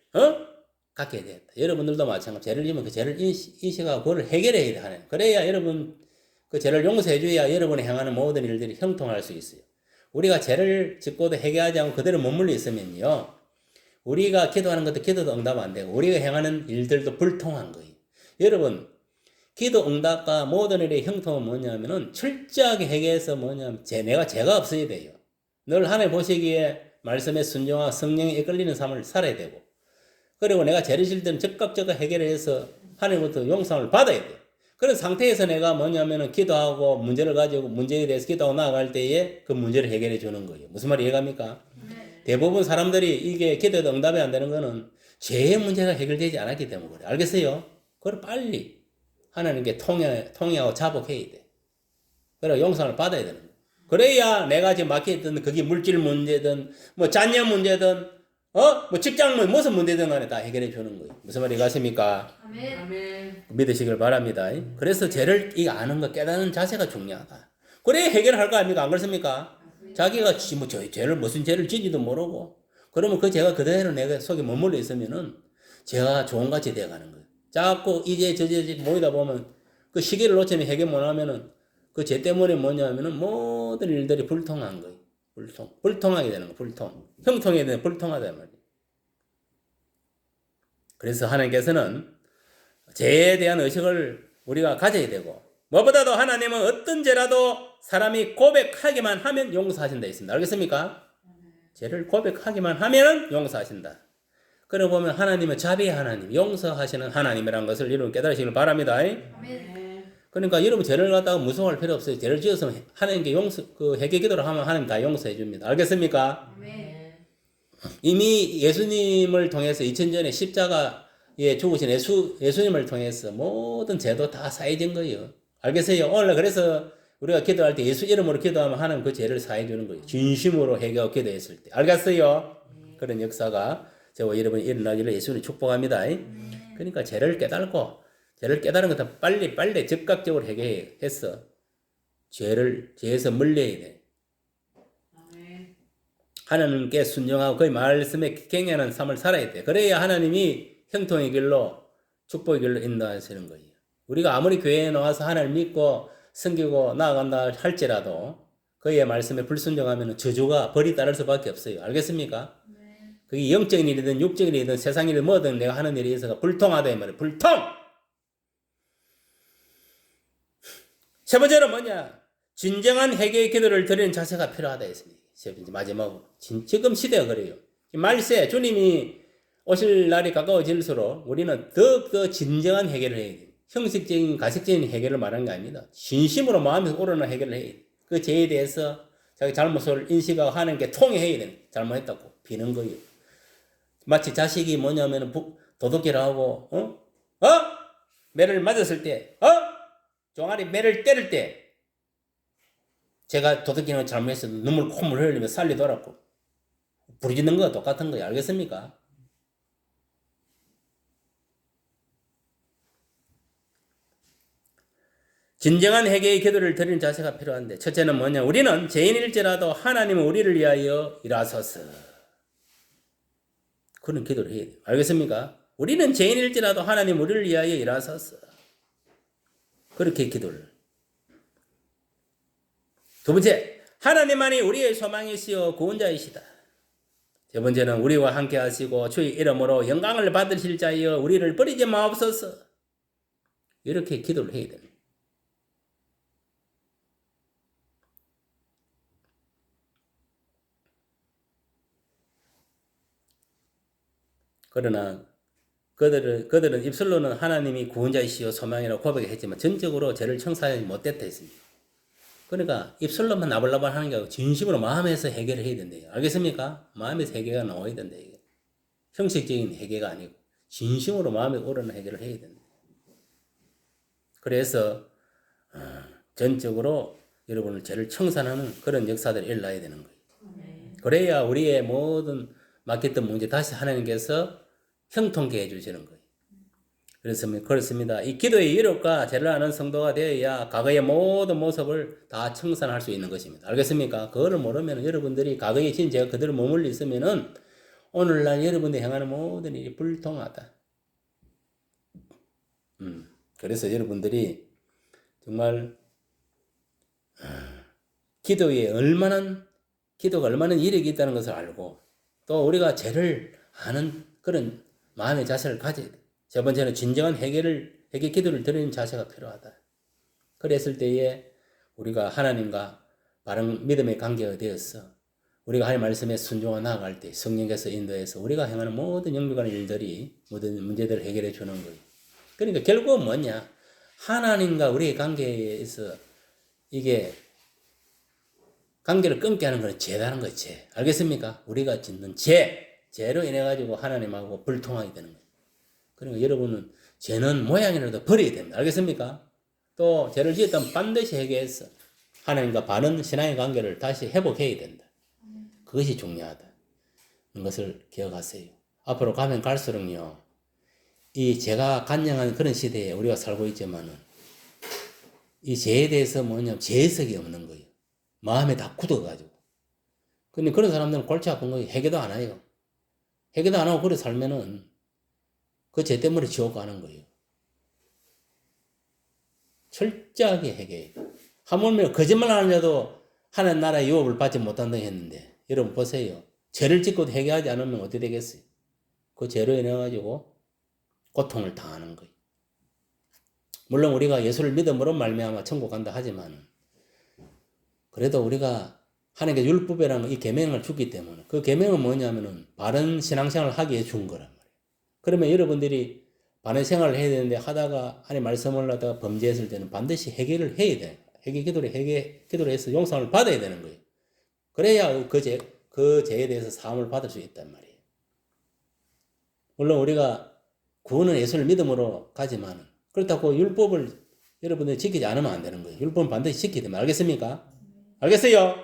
갖게 되었다. 여러분들도 마찬가지. 죄를 지면 그 죄를 인식하고 그걸 해결해야 돼 하는. 그래야 여러분 그 죄를 용서해 줘야 여러분이 행하는 모든 일들이 형통할 수 있어요. 우리가 죄를 짓고도 해결하지 않고 그대로 머물러 있으면요. 우리가 기도하는 것도 기도도 응답 안 되고 우리가 행하는 일들도 불통한 거예요. 여러분 기도 응답과 모든 일의 형통은 뭐냐면은 철저하게 해결해서 뭐냐면 내가 죄가 없어야 돼요. 늘 하나님 보시기에 말씀에 순종하고 성령에 이끌리는 삶을 살아야 되고, 그리고 내가 죄를 질 때는 즉각적으로 해결해서 하나님부터 용서를 받아야 돼. 그런 상태에서 내가 뭐냐면은 기도하고 문제를 가지고 문제에 대해서 기도하고 나아갈 때에 그 문제를 해결해 주는 거예요. 무슨 말이 이해갑니까? 대부분 사람들이 이게 기도에도 응답이 안 되는 거는 죄의 문제가 해결되지 않았기 때문에 그래. 알겠어요? 그걸 빨리 하나님께 통회하고 자복해야 돼. 그리고 용서를 받아야 되는 거예요. 그래야 내가 지금 막혀있던 그게 물질 문제든 뭐 자녀 문제든 뭐 직장 문제 무슨 문제든 간에 다 해결해 주는 거예요. 무슨 말이 가십니까? 아멘. 믿으시길 바랍니다. 그래서 죄를 아는 거 깨닫는 자세가 중요하다. 그래야 해결할 거 아닙니까? 안 그렇습니까? 자기가 뭐 죄를 무슨 죄를 지지도 모르고 그러면 그 죄가 그대로 내가 속에 머물러 있으면은 죄가 좋은같이 되어가는 거예요. 자꾸 이제 저제 모이다 보면 그 시기를 놓치면 해결 못하면은 그 죄 때문에 뭐냐면은 모든 일들이 불통한 거예요. 불통하게 되는 거예요. 형통해야 되는 불통하다 말이에요. 그래서 하나님께서는 죄에 대한 의식을 우리가 가져야 되고, 무엇보다도 하나님은 어떤 죄라도 사람이 고백하기만 하면 용서하신다 했습니다. 알겠습니까? 죄를 고백하기만 하면 용서하신다. 그러고 보면 하나님은 자비의 하나님, 용서하시는 하나님이라는 것을 여러분 깨달으시길 바랍니다. 아멘. 그러니까 여러분 죄를 갖다가 무서워할 필요 없어요. 죄를 지었으면 하나님께 회개 기도를 하면 하나님 다 용서해 줍니다. 알겠습니까? 아멘. 이미 예수님을 통해서 2000전에 십자가에 죽으신 예수님을 통해서 모든 죄도 다 사해진 거예요. 알겠어요? 오늘 그래서 우리가 기도할 때 예수 이름으로 기도하면 하나님 그 죄를 사해 주는 거예요. 진심으로 회개하고 기도했을 때. 알겠어요? 그런 역사가 저와 여러분이 일어나기를 예수님 축복합니다. 그러니까 죄를 깨달은 것은 빨리 즉각적으로 해결해서 죄에서 멀리해야 돼. 아멘. 하나님께 순종하고 그의 말씀에 경외하는 삶을 살아야 돼. 그래야 하나님이 형통의 길로 축복의 길로 인도하시는 거예요. 우리가 아무리 교회에 나와서 하나님을 믿고 섬기고 나아간다 할지라도 그의 말씀에 불순종하면 저주가 벌이 따를 수밖에 없어요. 알겠습니까? 그게 영적인 일이든 육적인 일이든 세상 일이든 뭐든 내가 하는 일에 있어서 불통하다 이 말이에요. 불통! 세 번째는 뭐냐? 진정한 회개의 기도를 드리는 자세가 필요하다 했습니다. 세 번째 마지막으로 지금 시대가 그래요. 말세 주님이 오실 날이 가까워질수록 우리는 더욱더 진정한 해결을 해야 돼요. 형식적인 가식적인 해결을 말하는 게 아닙니다. 진심으로 마음에서 우러나 해결을 해야 돼요. 그 죄에 대해서 자기 잘못을 인식하고 하나님께 통회해야 돼요. 잘못했다고 비는 거예요. 마치 자식이 뭐냐면 도둑질 하고 매를 맞았을 때 종아리 매를 때릴 때 제가 도둑질을 잘못했어도 눈물 콧물 흘리며 살리더라고. 부르짖는 거와 똑같은 거예요. 알겠습니까? 진정한 회개의 기도를 드리는 자세가 필요한데, 첫째는 뭐냐? 우리는 죄인일지라도 하나님은 우리를 위하여 일하소서. 그런 기도를 해야 돼요. 알겠습니까? 우리는 죄인일지라도 하나님 우리를 위하여 일하소서. 그렇게 기도를. 두 번째, 하나님만이 우리의 소망이시여 구원자이시다. 세 번째는 우리와 함께 하시고 주의 이름으로 영광을 받으실 자여 우리를 버리지 마옵소서. 이렇게 기도를 해야 됩니다. 그러나 그들은 입술로는 하나님이 구원자이시여 소망이라고 고백했지만 전적으로 죄를 청산하지 못했다 했습니다. 그러니까 입술로만 나불나불 하는 게 아니고 진심으로 마음에서 해결을 해야 된대요. 알겠습니까? 마음에서 해결가 나와야 된다. 이게. 형식적인 해결가 아니고 진심으로 마음에 오르는 해결을 해야 된다. 그래서 전적으로 여러분을 죄를 청산하는 그런 역사들이 일어나야 되는 거예요. 그래야 우리의 모든 막혔던 문제 다시 하나님께서 형통케 해주시는 거예요. 그래서 그렇습니다. 이 기도의 이력과 죄를 아는 성도가 되어야 과거의 모든 모습을 다 청산할 수 있는 것입니다. 알겠습니까? 그거를 모르면 여러분들이 과거에 진 죄가 그대로 머물러 있으면은 오늘날 여러분들이 행하는 모든 일이 불통하다. 그래서 여러분들이 정말 기도가 얼마나 이력이 있다는 것을 알고 또 우리가 죄를 아는 그런 마음의 자세를 가져야 돼. 세 번째는 진정한 회개를 회개 기도를 드리는 자세가 필요하다. 그랬을 때에 우리가 하나님과 바른 믿음의 관계가 되어서 우리가 하나님 말씀에 순종하여 나아갈 때 성령께서 인도해서 우리가 행하는 모든 영육간의 일들이 모든 문제들을 해결해 주는 거예요. 그러니까 결국은 뭐냐? 하나님과 우리의 관계에서 이게 관계를 끊게 하는 것은 죄라는 거예요. 죄. 알겠습니까? 우리가 짓는 죄로 인해 가지고 하나님하고 불통하게 되는 거예요. 그러니까 여러분은 죄는 모양이라도 버려야 됩니다. 알겠습니까? 또 죄를 지었다면 반드시 회개해서 하나님과 바른 신앙의 관계를 다시 회복해야 된다. 그것이 중요하다. 것을 기억하세요. 앞으로 가면 갈수록요, 이 죄가 간영한 그런 시대에 우리가 살고 있지만은 이 죄에 대해서 뭐냐면 죄의식이 없는 거예요. 마음에 다 굳어가지고. 근데 그런 사람들은 골치 아픈 거예요. 회개도 안 해요. 회개도 안 하고 그래 살면은 그 죄 때문에 지옥 가는 거예요. 철저하게 회개해요. 하물며 거짓말 하는 자도 하나님 나라의 유업을 받지 못한다고 했는데 여러분 보세요. 죄를 짓고도 회개하지 않으면 어떻게 되겠어요? 그 죄로 인해 가지고 고통을 당하는 거예요. 물론 우리가 예수를 믿음으로 말미암아 천국 간다 하지만 그래도 우리가 하나님께 율법이라는 이 계명을 주기 때문에 그 계명은 뭐냐면은 바른 신앙생활을 하기 위해 준 거란 말이에요. 그러면 여러분들이 바른 생활을 해야 되는데 하다가 하나님 말씀을 하다가 범죄했을 때는 반드시 회개를 해야 돼요. 회개 기도를 해서 용서를 받아야 되는 거예요. 그래야 그 죄에 대해서 사함을 받을 수 있단 말이에요. 물론 우리가 구원은 예수를 믿음으로 가지만 그렇다고 율법을 여러분들이 지키지 않으면 안 되는 거예요. 율법은 반드시 지키야 됩니다. 알겠습니까? 알겠어요?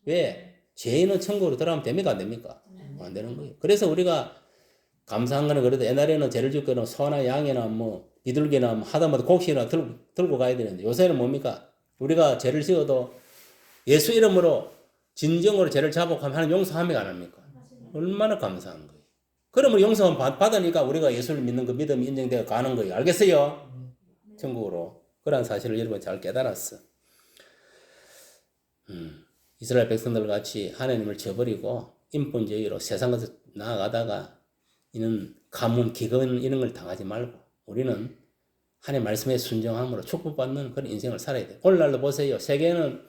왜? 죄인은 천국으로 들어가면 됩니까? 안 됩니까? 안 되는 거예요. 그래서 우리가 감사한 거는 그래도 옛날에는 죄를 짓거나 소나 양이나 뭐 비둘기나 뭐 하다마다 곡식이나 들고 가야 되는데 요새는 뭡니까? 우리가 죄를 지어도 예수 이름으로 진정으로 죄를 자복하면 하나님 용서합니까? 안 합니까? 얼마나 감사한 거예요. 그러면 용서 받으니까 우리가 예수를 믿는 그 믿음이 인정되어 가는 거예요. 알겠어요? 천국으로. 그런 사실을 여러분 잘 깨달았어. 이스라엘 백성들 같이 하나님을 저버리고 인본주의로 세상에서 나아가다가 이는 가뭄, 기근 이런 걸 당하지 말고 우리는 하나님 말씀에 순종함으로 축복받는 그런 인생을 살아야 돼요. 오늘날도 보세요. 세계에는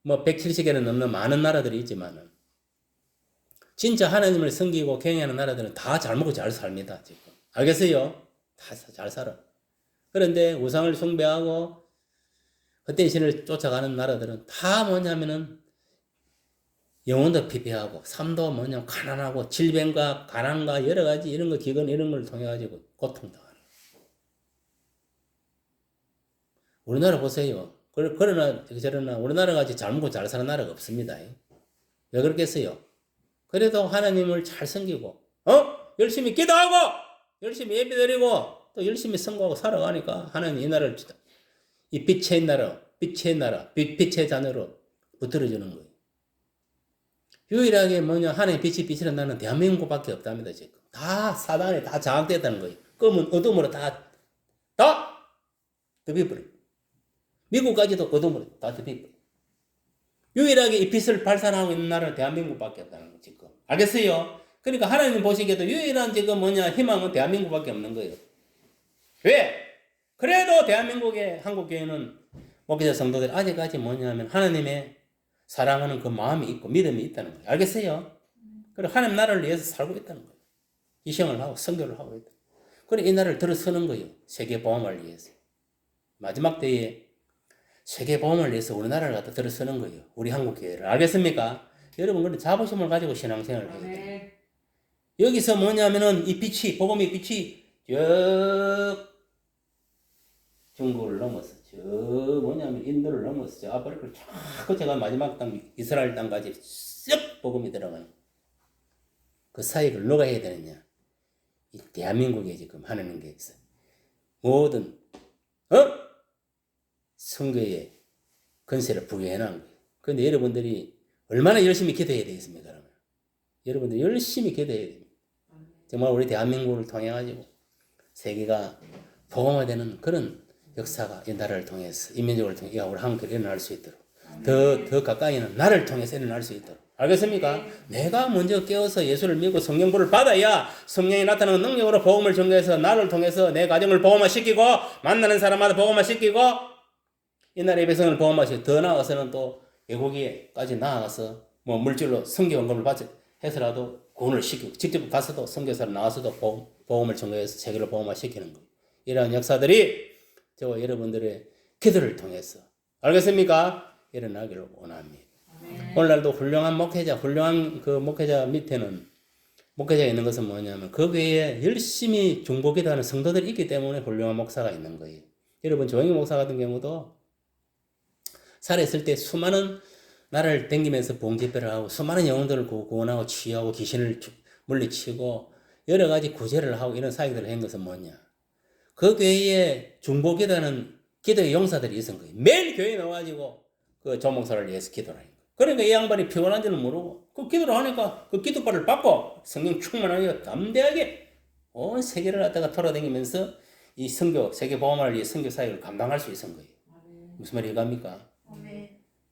뭐 170개는 넘는 많은 나라들이 있지만은 진짜 하나님을 섬기고 경외하는 나라들은 다 잘 먹고 잘 삽니다. 지금. 알겠어요? 다 잘 살아. 그런데 우상을 숭배하고 헛된 신을 쫓아가는 나라들은 다 뭐냐면은 영혼도 피폐하고 삶도 뭐냐면 가난하고 질병과 가난과 여러 가지 이런 거 기근 이런 걸 통해 가지고 고통당하는. 우리나라 보세요. 그러나 저러나 우리나라 같이 잘 먹고 잘 사는 나라가 없습니다. 왜 그렇겠어요? 그래도 하나님을 잘 섬기고 열심히 기도하고 열심히 예배드리고 또 열심히 선거하고 살아가니까 하나님 이 나라를 이 빛의 나라, 빛의 자녀로 붙들어주는 거예요. 유일하게 뭐냐 하나님 빛이 빛이라는 나라는 대한민국밖에 없답니다. 지금 다 사단에 다 장악됐다는 거예요. 검은 어둠으로 다 덮여버려. 미국까지도 어둠으로 다 덮여버려. 유일하게 이 빛을 발산하고 있는 나라는 대한민국밖에 없다는 거예요. 지금 알겠어요? 그러니까 하나님 보시기에도 유일한 지금 뭐냐 희망은 대한민국밖에 없는 거예요. 왜? 그래도 대한민국의 한국교회는 목회자 성도들이 아직까지 뭐냐면 하나님의 사랑하는 그 마음이 있고 믿음이 있다는 거예요. 알겠어요? 그리고 하나님 나라를 위해서 살고 있다는 거예요. 이생을 하고 선교를 하고 있다. 그래 이 나라를 들어서는 거예요. 세계 보험을 위해서. 마지막 때에 세계 보험을 위해서 우리나라를 갖다 들어서는 거예요. 우리 한국교회를. 알겠습니까? 여러분 그런 자부심을 가지고 신앙생활을 해야 돼요. 여기서 뭐냐면은 이 빛이 복음의 빛이 쭉 중국을 넘어서 저 뭐냐면 인도를 넘어서 저 아프리카를 쫙 제가 마지막 땅 이스라엘 땅까지 쓱 복음이 들어가는 그 사역을 누가 해야 되느냐? 이 대한민국에 지금 하는 게 있어요. 모든 선교의 건세를 부여해 놓은 거예요. 그런데 여러분들이 얼마나 열심히 기도해야 되겠습니까? 그러면 여러분들 열심히 기도해야 됩니다. 정말 우리 대한민국을 통해 가지고 세계가 복음화되는 그런 역사가 이 나라를 통해서 인민족을 통해 우리 한국에 일어날 수 있도록 더 가까이는 나를 통해서 일어날 수 있도록 알겠습니까? 내가 먼저 깨어서 예수를 믿고 성령불을 받아야 성령이 나타나는 능력으로 복음을 전개해서 나를 통해서 내 가정을 복음화시키고 만나는 사람마다 복음화시키고 이 나라의 백성을 복음화시키고 더 나아가서는 또 외국에까지 나아가서 뭐 물질로 선교 헌금을 받지 해서라도 구원을 시키고 직접 가서도 선교사로 나와서도 복음을 전개해서 세계를 복음화시키는 거예요. 이러한 역사들이 저와 여러분들의 기도를 통해서 알겠습니까? 일어나기를 원합니다. 오늘날도 훌륭한 목회자, 훌륭한 그 목회자 밑에는 목회자가 있는 것은 뭐냐면 그 외에 열심히 중보기도하는 성도들이 있기 때문에 훌륭한 목사가 있는 거예요. 여러분 조영희 목사 같은 경우도 살아있을 때 수많은 나라를 댕기면서 봉집회를 하고 수많은 영혼들을 구원하고 치유하고 귀신을 물리치고 여러 가지 구제를 하고 이런 사역들을 한 것은 뭐냐? 그 교회에 중보기도하는 기도의 용사들이 있은 거예요. 매일 교회에 나와가지고 그 조목사를 위해서 기도를 하는 거예요. 그러니까 이 양반이 피곤한지는 모르고 그 기도를 하니까 그 기도발을 받고 성령 충만하게 담대하게 온 세계를 갖다가 돌아다니면서 이 선교 세계 복음화를 위해 선교 사역을 감당할 수 있은 거예요. 무슨 말이 이해갑니까?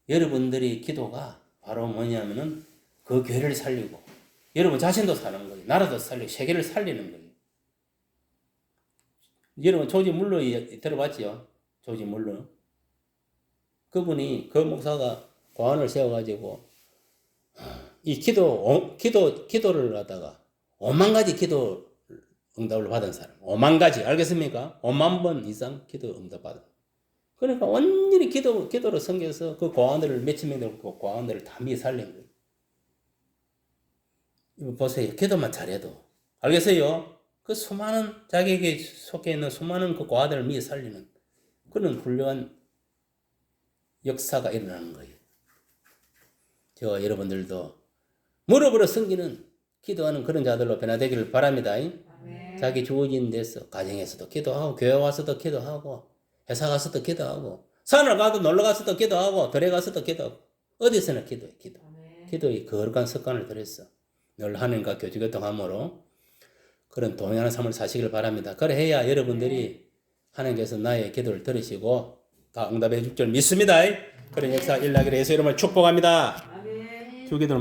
여러분들이 기도가 바로 뭐냐면은 그 교회를 살리고 여러분 자신도 사는 거예요. 나라도 살리고 세계를 살리는 거예요. 여러분 조지 물러 들어봤죠? 조지 물러. 그분이 그 목사가 고안을 세워가지고 이 기도를 하다가 5만 가지 기도 응답을 받은 사람. 5만 가지 알겠습니까? 5만 번 이상 기도 응답 받은. 그러니까 완전히 기도로 섬겨서 그 고안들을 몇천 명 되고 그 고안들을 다 미리 살린 거예요. 이거 보세요. 기도만 잘해도 알겠어요? 그 수많은 자기에게 속해 있는 수많은 그 고아들을 미리 살리는 그런 훌륭한 역사가 일어나는 거예요. 저와 여러분들도 무릎으로 섬기는 기도하는 그런 자들로 변화되기를 바랍니다. 자기 주어진 데서 가정에서도 기도하고 교회 와서도 기도하고 회사 가서도 기도하고 산을 가도 놀러 가서도 기도하고 들에 가서도 기도하고 어디서나 기도해. 기도의 거룩한 습관을 들였어. 늘 하나님과 교제교통함으로 그런 동행하는 삶을 사시길 바랍니다. 그래야 여러분들이 하나님께서 나의 기도를 들으시고 다 응답해 줄 줄 믿습니다. 그런 역사 일어나기를 예수 이름으로 축복합니다. 주기도를